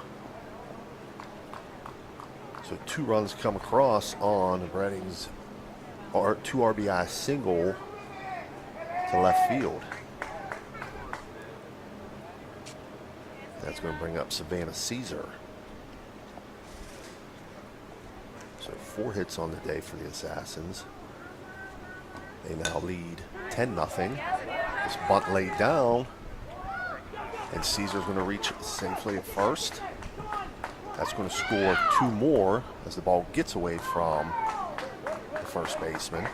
So 2 runs come across on Redding's 2 RBI single to left field. That's going to bring up Savannah Caesar. So 4 hits on the day for the Assassins. They now lead 10-0. This bunt laid down, and Caesar's going to reach safely at first. That's going to score 2 more as the ball gets away from the first baseman.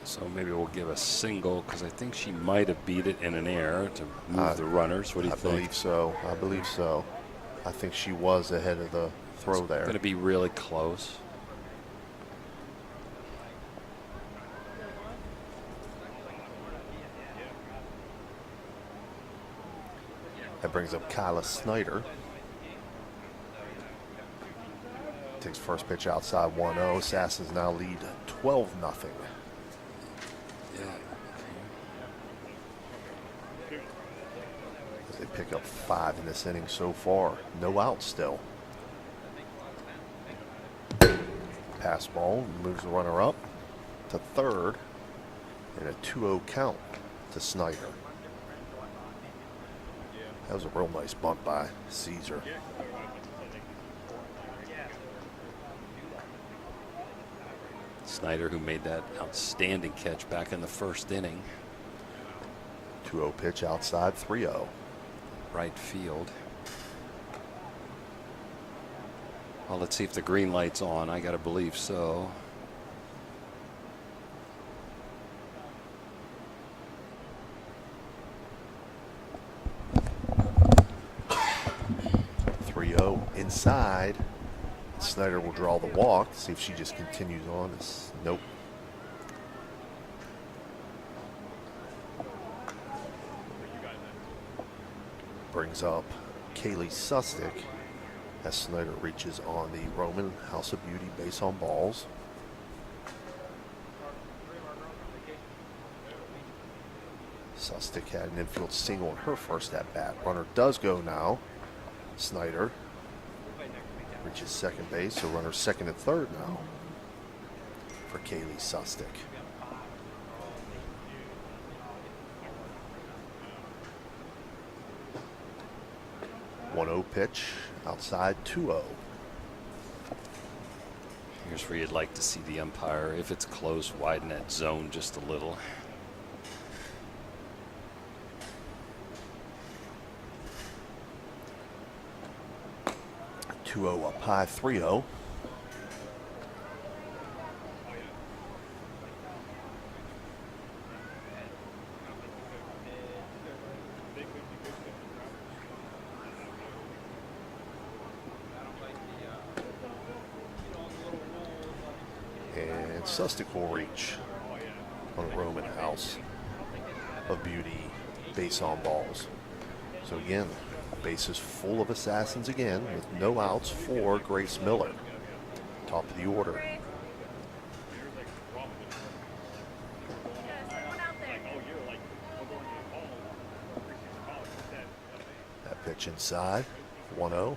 So maybe we'll give a single because I think she might have beat it in an air to move the runners. What do you think? I believe so. I believe so. I think she was ahead of the throw there. Going to be really close. That brings up Kyla Snyder. Takes first pitch outside, 1-0. Assassins now lead 12-0. Yeah. As they pick up 5 in this inning so far. No outs still. Pass ball moves the runner up to third. And a 2-0 count to Snyder. That was a real nice bunt by Caesar. Snyder, who made that outstanding catch back in the first inning. 2-0 pitch outside, 3-0. Right field. Well, let's see if the green light's on. I got to believe so. Inside. Snyder will draw the walk. See if she just continues on. Nope. Brings up Kaylee Sustick as Snyder reaches on the Roman House of Beauty base on balls. Sustick had an infield single on her first at bat. Runner does go now. Snyder reaches second base, so runner second and third now for Kaylee Sustick. One-0 pitch outside, 2-0. Here's where you'd like to see the umpire, if it's close, widen that zone just a little. Up high, 3-0. And Sustick will reach on Roman House of Beauty base on balls. So again, bases full of Assassins again with no outs for Grace Miller. Top of the order. That pitch inside, 1-0.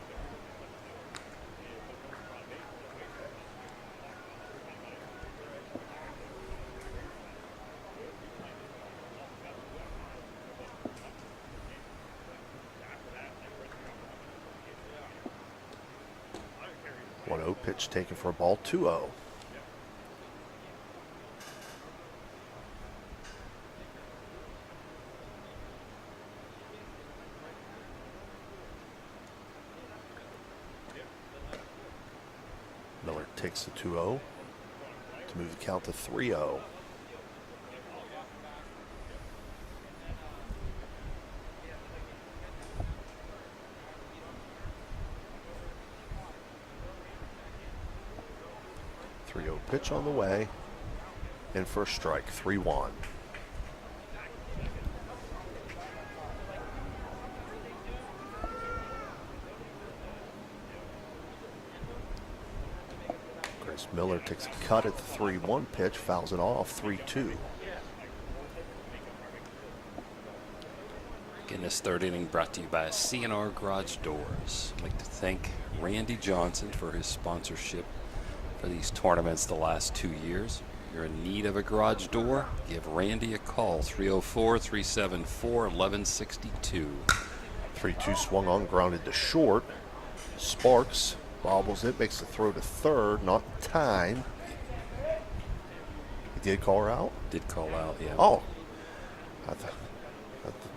Pitch taken for a ball, 2-0. Miller takes the 2-0 to move the count to 3-0. 3-0 pitch on the way. In for a strike, 3-1. Grace Miller takes a cut at the 3-1 pitch, fouls it off, 3-2. Again, this third inning brought to you by CNR Garage Doors. I'd like to thank Randy Johnson for his sponsorship for these tournaments the last 2 years. If you're in need of a garage door, give Randy a call, 304-374-1162. 3-2 swung on, grounded to short. Sparks bobbles it, makes the throw to third, not in time. He did call her out? Did call out, yeah. Oh. I thought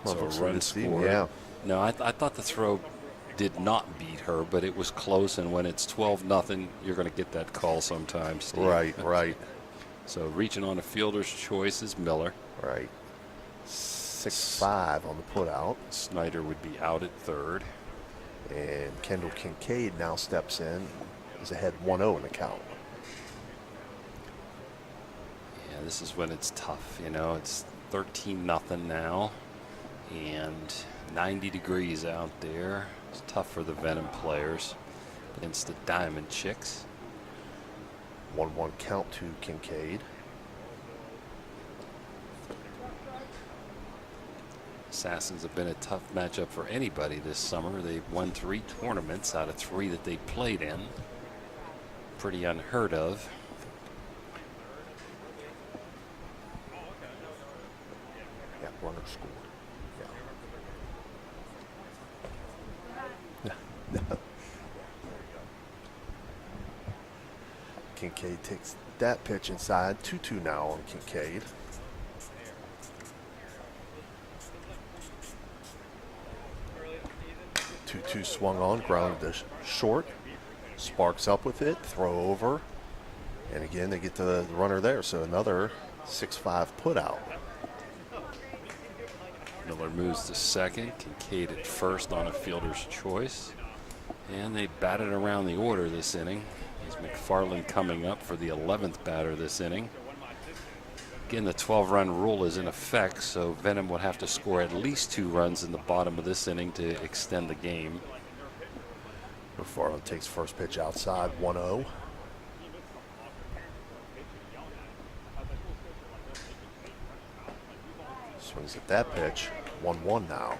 So a run scored. Yeah. No, I thought the throw did not beat her, but it was close, and when it's 12-0, you're going to get that call sometimes, Steve. Right. So reaching on a fielder's choice is Miller. Right. 6-5 on the putout. Snyder would be out at third. And Kendall Kincaid now steps in, is ahead 1-0 in the count. Yeah, this is when it's tough, you know. It's 13-0 now, and 90 degrees out there. It's tough for the Venom players against the Diamond Chicks. 1-1 count to Kincaid. Assassins have been a tough matchup for anybody this summer. They've won 3 tournaments out of 3 that they played in. Pretty unheard of. Yeah, runner scored. Yeah. Kincaid takes that pitch inside. 2-2 now on Kincaid. Two swung on, grounded to short. Sparks up with it, throw over. And again, they get the runner there. So another 6-5 put out. Miller moves to second. Kincaid at first on a fielder's choice. And they batted around the order this inning. Is McFarland coming up for the 11th batter this inning. Again, the 12-run rule is in effect, so Venom would have to score at least 2 runs in the bottom of this inning to extend the game. McFarland takes first pitch outside, 1-0. Swings at that pitch, 1-1 now.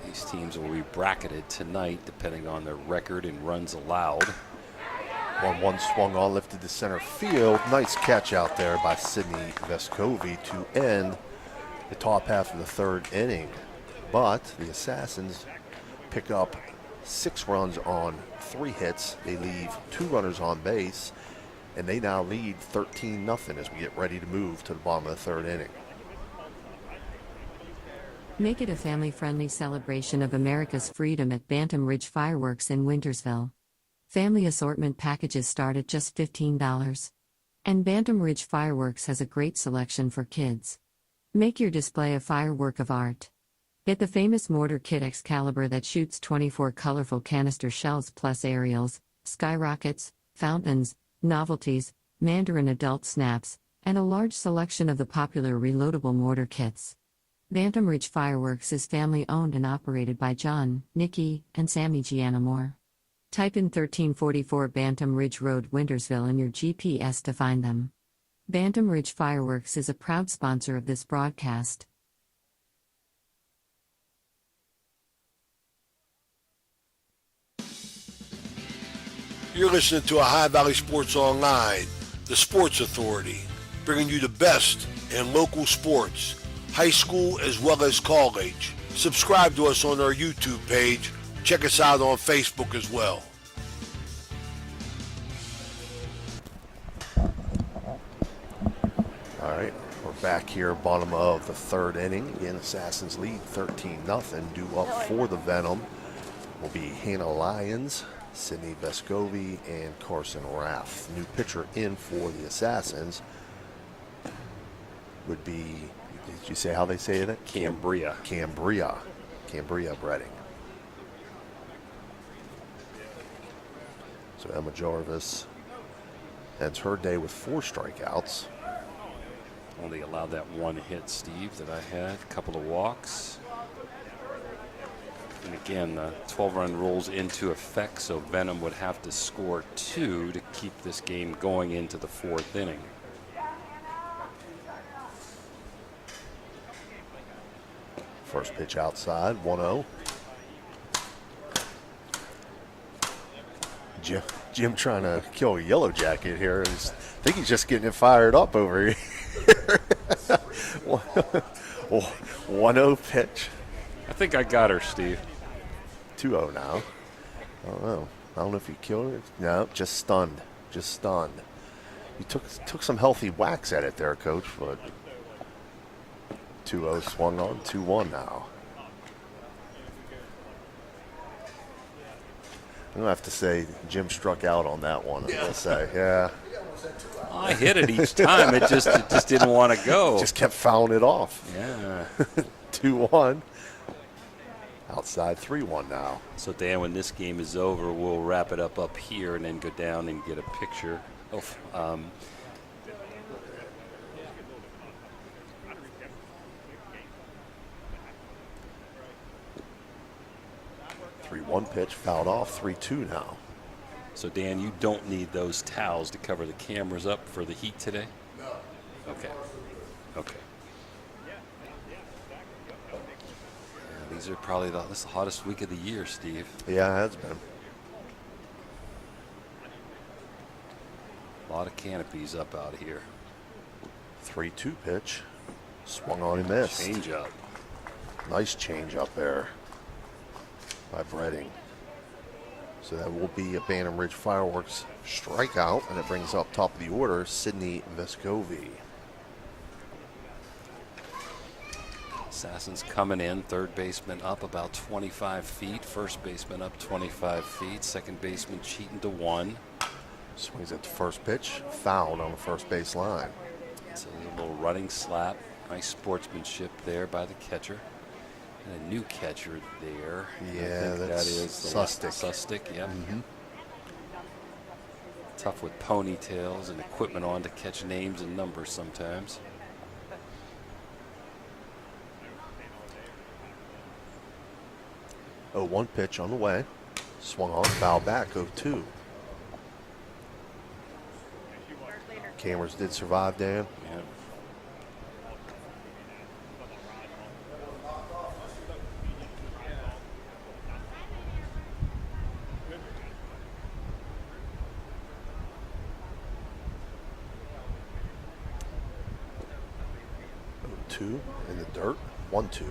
These teams will be bracketed tonight depending on their record and runs allowed. 1-1 swung on, lifted to center field. Nice catch out there by Sydney Vescovi to end the top half of the third inning. But the Assassins pick up 6 runs on 3 hits. They leave 2 runners on base, and they now lead 13-0 as we get ready to move to the bottom of the third inning. Make it a family-friendly celebration of America's freedom at Bantam Ridge Fireworks in Wintersville. Family assortment packages start at just $15. And Bantam Ridge Fireworks has a great selection for kids. Make your display a firework of art. Get the famous mortar kit Excalibur that shoots 24 colorful canister shells plus aerials, skyrockets, fountains, novelties, Mandarin adult snaps, and a large selection of the popular reloadable mortar kits. Bantam Ridge Fireworks is family-owned and operated by John, Nikki, and Sammy Gianamore. Type in 1344 Bantam Ridge Road, Wintersville in your GPS to find them. Bantam Ridge Fireworks is a proud sponsor of this broadcast. You're listening to Ohio Valley Sports Online, the Sports Authority, bringing you the best in local sports, high school as well as college. Subscribe to us on our YouTube page. Check us out on Facebook as well. All right, we're back here, bottom of the third inning. Again, Assassins lead 13-0. Due up for the Venom will be Hannah Lyons, Sydney Vescovi, and Carson Rath. New pitcher in for the Assassins would be, did you say how they say it? Cambria. Cambria Breading. So Emma Jarvis ends her day with 4 strikeouts. Only allowed that one hit, Steve, that I had. A couple of walks. And again, 12-run rules into effect, so Venom would have to score 2 to keep this game going into the 4th inning. First pitch outside, 1-0. Jim trying to kill a yellow jacket here. I think he's just getting it fired up over here. 1-0 pitch. I think I got her, Steve. 2-0 now. I don't know. I don't know if he killed it. No, just stunned. Just stunned. He took some healthy whacks at it there, Coach, but 2-0 swung on. 2-1 now. I'm going to have to say Jim struck out on that one, I will say. Yeah. I hit it each time. It just didn't want to go. Just kept fouling it off. Yeah. 2-1. Outside 3-1 now. So, Dan, when this game is over, we'll wrap it up here and then go down and get a picture of 3-1 pitch, fouled off, 3-2 now. So, Dan, you don't need those towels to cover the cameras up for the heat today? No. Okay. Okay. Yeah, these are probably this is the hottest week of the year, Steve. Yeah, it has been. A lot of canopies up out here. 3-2 pitch. Swung on and missed. Change up. Nice change up there by Bredding. So that will be a Bantam Ridge Fireworks strikeout, and it brings up top of the order Sydney Vescovi. Assassin's coming in. Third baseman up about 25 feet. First baseman up 25 feet. Second baseman cheating to 1. Swings at the first pitch. Fouled on the first base line. So there's a little running slap. Nice sportsmanship there by the catcher. And a new catcher there. Yeah, that is Sustic. Sustic, yep. Tough with ponytails and equipment on to catch names and numbers sometimes. Oh, 1 pitch on the way. Swung on, foul back, 0-2. Cameras did survive, Dan. Yeah. Two in the dirt, 1-2.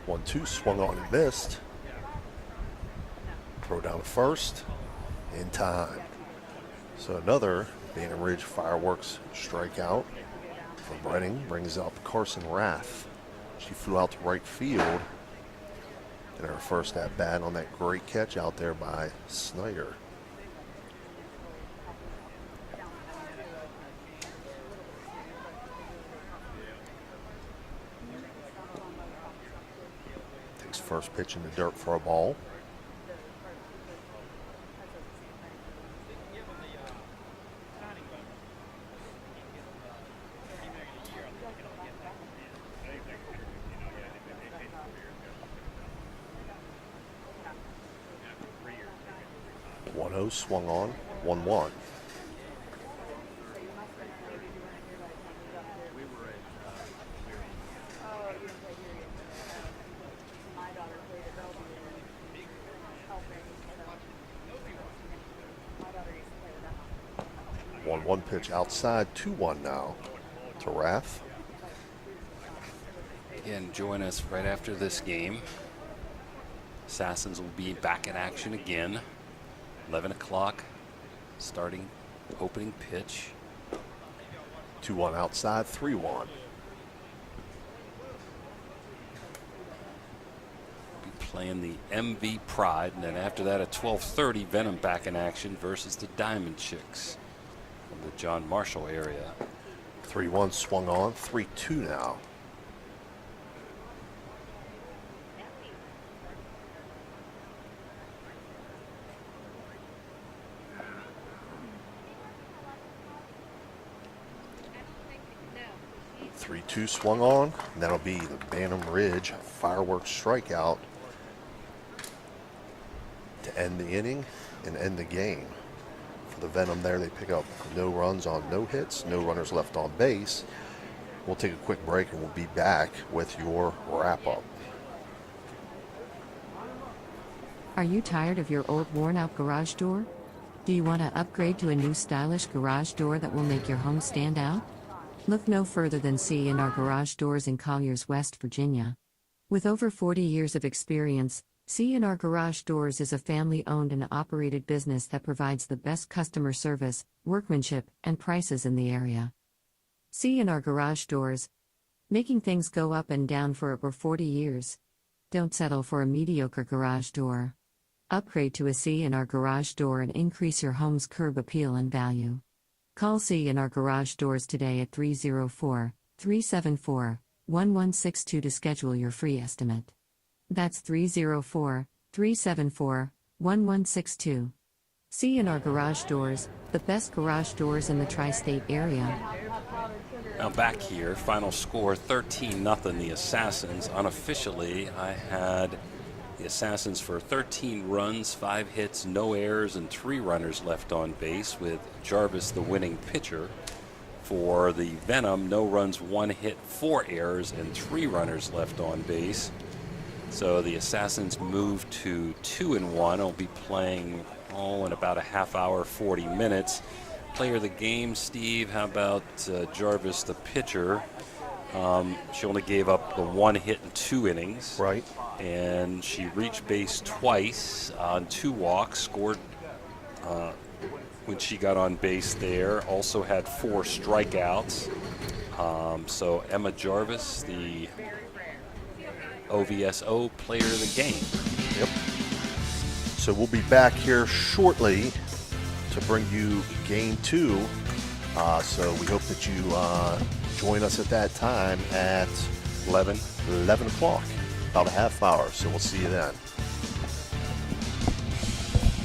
One-two, swung on and missed. Throw down to first in time. So another Bantam Ridge Fireworks strikeout. For Bredding, brings up Carson Rath. She flew out to right field in her first at bat on that great catch out there by Snyder. Takes first pitch in the dirt for a ball. Swung on, 1-1. One pitch outside, 2-1 now to Rath. Again, join us right after this game. Assassins will be back in action again. 11 o'clock, starting opening pitch. 2-1 outside, 3-1. Be playing the MV Pride, and then after that at 12:30, Venom back in action versus the Diamond Chicks from the John Marshall area. 3-1 swung on, 3-2 now. No. 3-2 swung on, and that'll be the Bantam Ridge fireworks strikeout to end the inning and end the game. For the Venom there, they pick up no runs on no hits, no runners left on base. We'll take a quick break and we'll be back with your wrap-up. Are you tired of your old worn-out garage door? Do you want to upgrade to a new stylish garage door that will make your home stand out? Look no further than C&R Garage Doors in Colliers, West Virginia. With over 40 years of experience, C&R Garage Doors is a family-owned and operated business that provides the best customer service, workmanship, and prices in the area. C&R Garage Doors, making things go up and down for over 40 years. Don't settle for a mediocre garage door. Upgrade to a C&R Garage Door and increase your home's curb appeal and value. Call C&R Garage Doors today at 304-374-1162 to schedule your free estimate. That's 304-374-1162. C&R Garage Doors, the best garage doors in the tri-state area. Now back here, final score 13-0. The Assassins. Unofficially, I had the Assassins for 13 runs, 5 hits, no errors, and 3 runners left on base, with Jarvis the winning pitcher. For the Venom, no runs, 1 hit, 4 errors, and 3 runners left on base. So the Assassins move to 2-1. I'll be playing in about a half hour, 40 minutes. Player of the game, Steve, how about Jarvis the pitcher? She only gave up the 1 hit in 2 innings. Right. And she reached base twice on 2 walks, scored when she got on base there. Also had 4 strikeouts. So Emma Jarvis, the OVSO player of the game. Yep. So we'll be back here shortly to bring you game 2. So we hope that you join us at that time at 11 o'clock, about a half hour. So we'll see you then.